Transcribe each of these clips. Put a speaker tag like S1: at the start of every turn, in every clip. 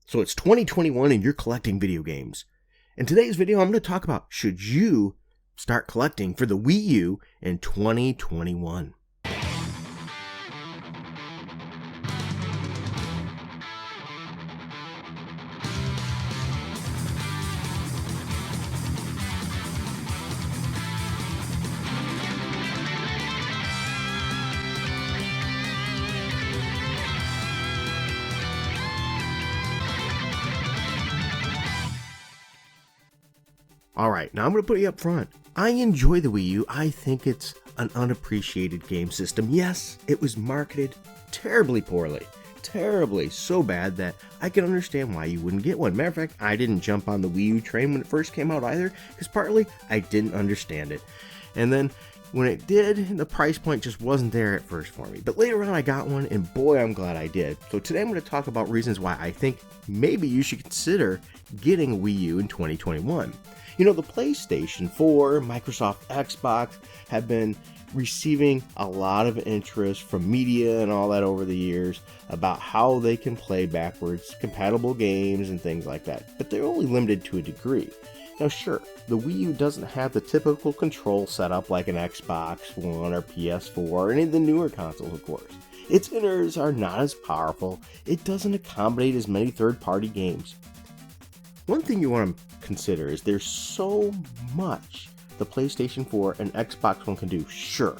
S1: So it's 2021 and you're collecting video games. In today's video, I'm going to talk about should you start collecting for the Wii U in 2021. Alright, now I'm going to put you up front. I enjoy the Wii U. I think it's an unappreciated game system. Yes, it was marketed terribly poorly. Terribly, so bad that I can understand why you wouldn't get one. Matter of fact, I didn't jump on the Wii U train when it first came out either, because partly I didn't understand it. And then when it did, the price point just wasn't there at first for me. But later on I got one, and boy, I'm glad I did. So today I'm going to talk about reasons why I think maybe you should consider getting a Wii U in 2021. You know, the PlayStation 4, Microsoft Xbox have been receiving a lot of interest from media and all that over the years about how they can play backwards compatible games and things like that. But they're only limited to a degree. Now sure, the Wii U doesn't have the typical control setup like an Xbox One or PS4 or any of the newer consoles, of course. Its innards are not as powerful. It doesn't accommodate as many third-party games. One thing you want to consider is there's so much the PlayStation 4 and Xbox One can do, sure.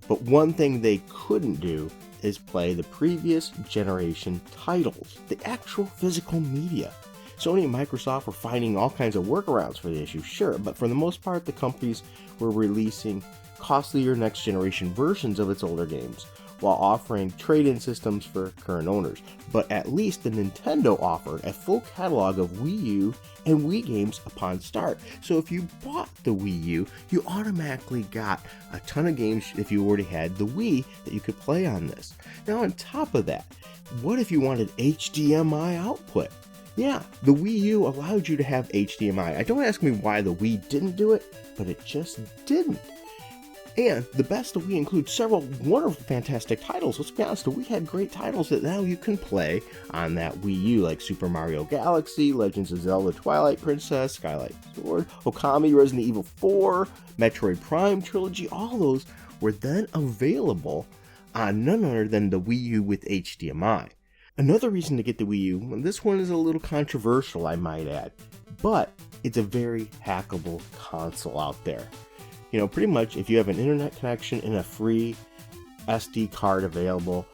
S1: But one thing they couldn't do is play the previous generation titles, the actual physical media. Sony and Microsoft were finding all kinds of workarounds for the issue, sure, but for the most part the companies were releasing costlier next generation versions of its older games, while offering trade-in systems for current owners. But at least the Nintendo offered a full catalog of Wii U and Wii games upon start. So if you bought the Wii U, you automatically got a ton of games if you already had the Wii that you could play on this. Now on top of that, what if you wanted HDMI output? Yeah, the Wii U allowed you to have HDMI. Don't ask me why the Wii didn't do it, but it just didn't. And the best of Wii includes several wonderful, fantastic titles. Let's be honest, we had great titles that now you can play on that Wii U, like Super Mario Galaxy, Legends of Zelda Twilight Princess, Skylight Sword, Okami, Resident Evil 4, Metroid Prime Trilogy. All those were then available on none other than the Wii U with HDMI. Another reason to get the Wii U, and this one is a little controversial, I might add, but it's a very hackable console out there. You know, pretty much if you have an internet connection and a free SD card available,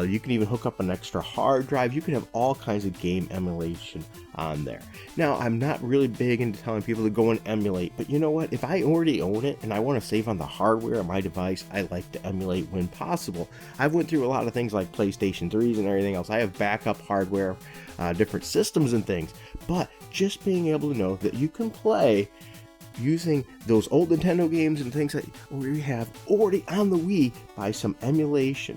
S1: you can even hook up an extra hard drive. You can have all kinds of game emulation on there. Now, I'm not really big into telling people to go and emulate, but you know what? If I already own it and I want to save on the hardware of my device, I like to emulate when possible. I've went through a lot of things like PlayStation 3s and everything else. I have backup hardware, different systems and things, but just being able to know that you can play using those old Nintendo games and things that we have already on the Wii by some emulation.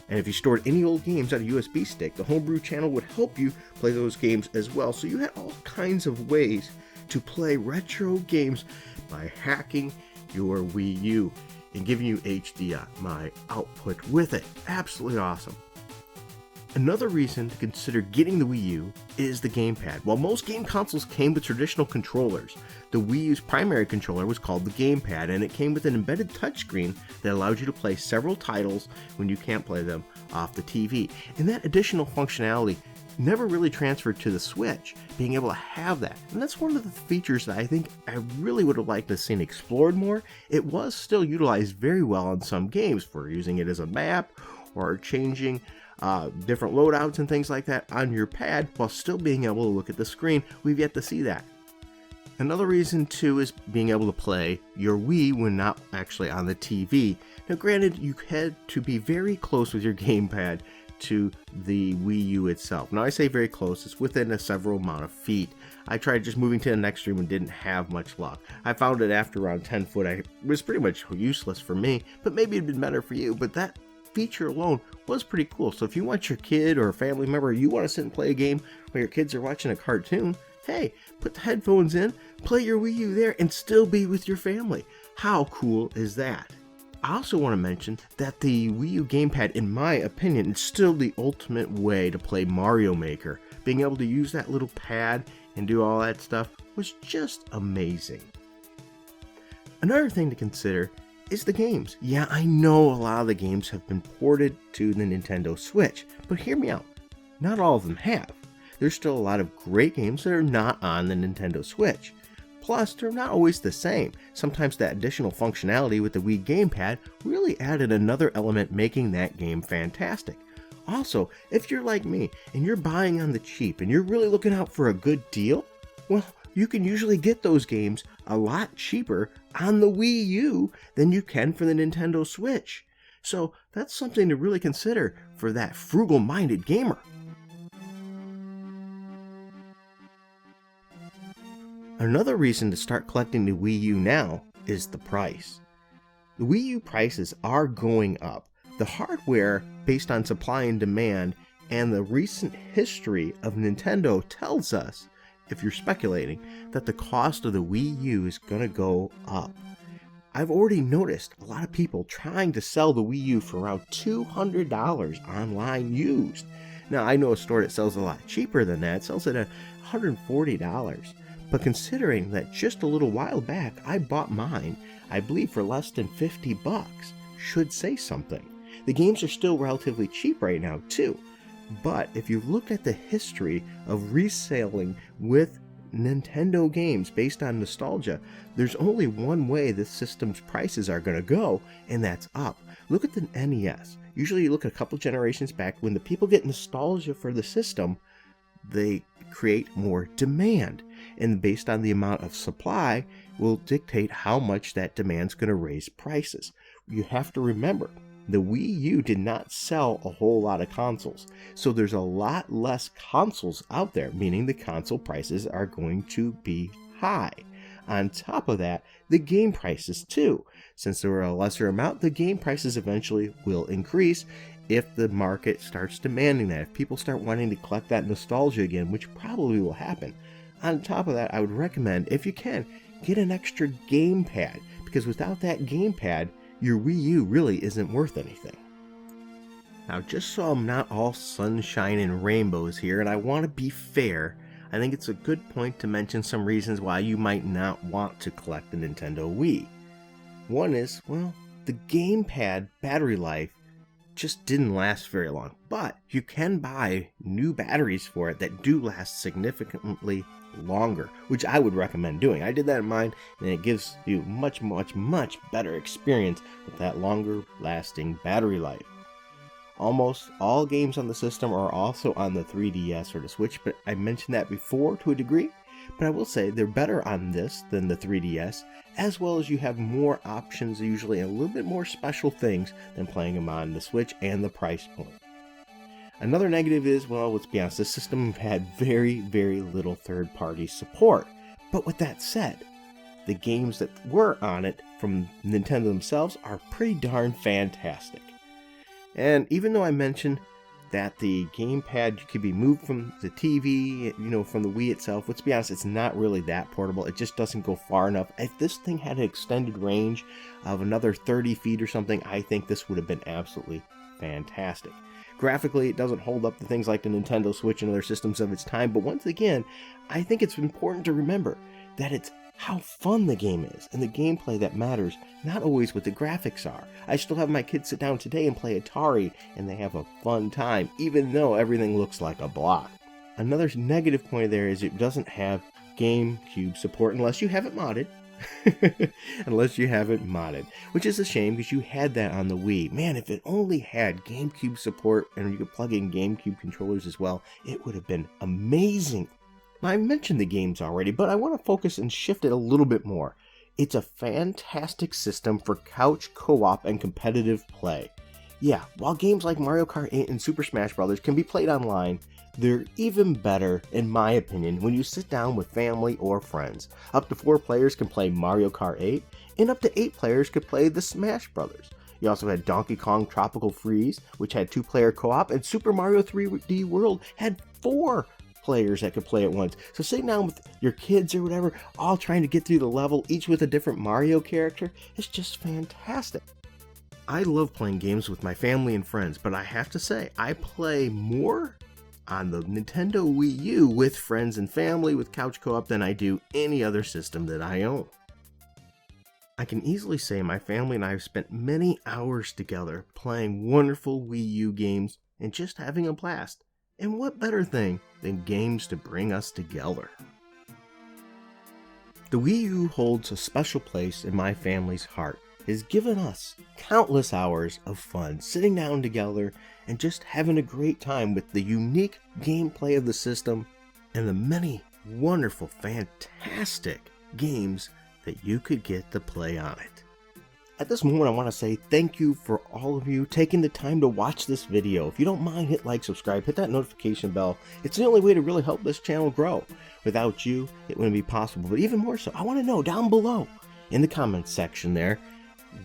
S1: And if you stored any old games on a USB stick, the Homebrew channel would help you play those games as well. So you had all kinds of ways to play retro games by hacking your Wii U and giving you HDMI output with it. Absolutely awesome. Another reason to consider getting the Wii U is the Gamepad. While most game consoles came with traditional controllers, the Wii U's primary controller was called the Gamepad, and it came with an embedded touchscreen that allowed you to play several titles when you can't play them off the TV. And that additional functionality never really transferred to the Switch, being able to have that. And that's one of the features that I think I really would have liked to see explored more. It was still utilized very well in some games for using it as a map or changing different loadouts and things like that on your pad while still being able to look at the screen. We've yet to see that. Another reason too is being able to play your Wii when not actually on the TV. Now granted, you had to be very close with your gamepad to the Wii U itself. Now I say very close, it's within a several amount of feet. I tried just moving to the next room and didn't have much luck. I found it after around 10 foot, it was pretty much useless for me, but maybe it'd been better for you. But that feature alone was pretty cool. So if you want your kid or a family member, you want to sit and play a game while your kids are watching a cartoon, hey, put the headphones in, play your Wii U there, and still be with your family. How cool is that? I also want to mention that the Wii U gamepad, in my opinion, is still the ultimate way to play Mario Maker, being able to use that little pad and do all that stuff was just amazing. Another thing to consider is the games. Yeah, I know a lot of the games have been ported to the Nintendo Switch, but hear me out. Not all of them have. There's still a lot of great games that are not on the Nintendo Switch. Plus, they're not always the same. Sometimes that additional functionality with the Wii Gamepad really added another element, making that game fantastic. Also, if you're like me and you're buying on the cheap and you're really looking out for a good deal, well, you can usually get those games a lot cheaper on the Wii U than you can for the Nintendo Switch. So that's something to really consider for that frugal-minded gamer. Another reason to start collecting the Wii U now is the price. The Wii U prices are going up. The hardware, based on supply and demand, and the recent history of Nintendo tells us, if you're speculating, that the cost of the Wii U is going to go up. I've already noticed a lot of people trying to sell the Wii U for around $200 online used. Now, I know a store that sells a lot cheaper than that, sells it at $140. But considering that just a little while back I bought mine, I believe for less than $50, should say something. The games are still relatively cheap right now too. But if you look at the history of reselling with Nintendo games based on nostalgia, there's only one way this system's prices are going to go, and that's up. Look at the NES. Usually you look a couple generations back, when the people get nostalgia for the system, they create more demand. And based on the amount of supply will dictate how much that demand's going to raise prices. You have to remember, the Wii U did not sell a whole lot of consoles, so there's a lot less consoles out there, meaning the console prices are going to be high. On top of that, the game prices too. Since there are a lesser amount, the game prices eventually will increase if the market starts demanding that, if people start wanting to collect that nostalgia again, which probably will happen. On top of that, I would recommend, if you can, get an extra gamepad, because without that gamepad, your Wii U really isn't worth anything. Now, just so I'm not all sunshine and rainbows here, and I want to be fair, I think it's a good point to mention some reasons why you might not want to collect the Nintendo Wii. One is, well, the gamepad battery life just didn't last very long, but you can buy new batteries for it that do last significantly longer, which I would recommend doing. I did that in mine, and it gives you much better experience with that longer lasting battery life. Almost all games on the system are also on the 3DS or the Switch, but I mentioned that before to a degree, but I will say they're better on this than the 3DS, as well as you have more options usually and a little bit more special things than playing them on the Switch and the price point. Another negative is, well, let's be honest, the system had very little third-party support. But with that said, the games that were on it from Nintendo themselves are pretty darn fantastic. And even though I mentioned that the gamepad could be moved from the TV, from the Wii itself, let's be honest, it's not really that portable. It just doesn't go far enough. If this thing had an extended range of another 30 feet or something, I think this would have been absolutely fantastic. Graphically, it doesn't hold up to things like the Nintendo Switch and other systems of its time, but once again, I think it's important to remember that it's how fun the game is and the gameplay that matters, not always what the graphics are. I still have my kids sit down today and play Atari, and they have a fun time, even though everything looks like a block. Another negative point there is it doesn't have GameCube support unless you have it modded. Which is a shame because you had that on the Wii. Man, if it only had GameCube support and you could plug in GameCube controllers as well, it would have been amazing. Now, I mentioned the games already, but I want to focus and shift it a little bit more. It's a fantastic system for couch co-op and competitive play. Yeah, while games like Mario Kart 8 and Super Smash Bros. Can be played online, they're even better, in my opinion, when you sit down with family or friends. Up to 4 players can play Mario Kart 8, and up to 8 players could play the Smash Bros. You also had Donkey Kong Tropical Freeze, which had 2-player co-op, and Super Mario 3D World had 4 players that could play at once. So sitting down with your kids or whatever, all trying to get through the level, each with a different Mario character, is just fantastic. I love playing games with my family and friends, but I have to say, I play more on the Nintendo Wii U with friends and family with couch co-op than I do any other system that I own. I can easily say my family and I have spent many hours together playing wonderful Wii U games and just having a blast. And what better thing than games to bring us together? The Wii U holds a special place in my family's heart. It has given us countless hours of fun sitting down together and just having a great time with the unique gameplay of the system and the many wonderful, fantastic games that you could get to play on it. At this moment, I want to say thank you for all of you taking the time to watch this video. If you don't mind, hit like, subscribe, hit that notification bell. It's the only way to really help this channel grow. Without you, it wouldn't be possible. But even more so, I want to know down below in the comments section there,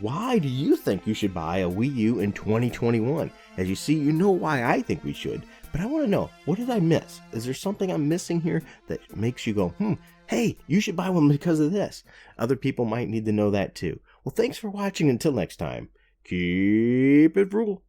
S1: why do you think you should buy a Wii U in 2021? As you see, you know why I think we should. But I want to know, what did I miss? Is there something I'm missing here that makes you go, hey, you should buy one because of this? Other people might need to know that too. Well, thanks for watching. Until next time, keep it frugal.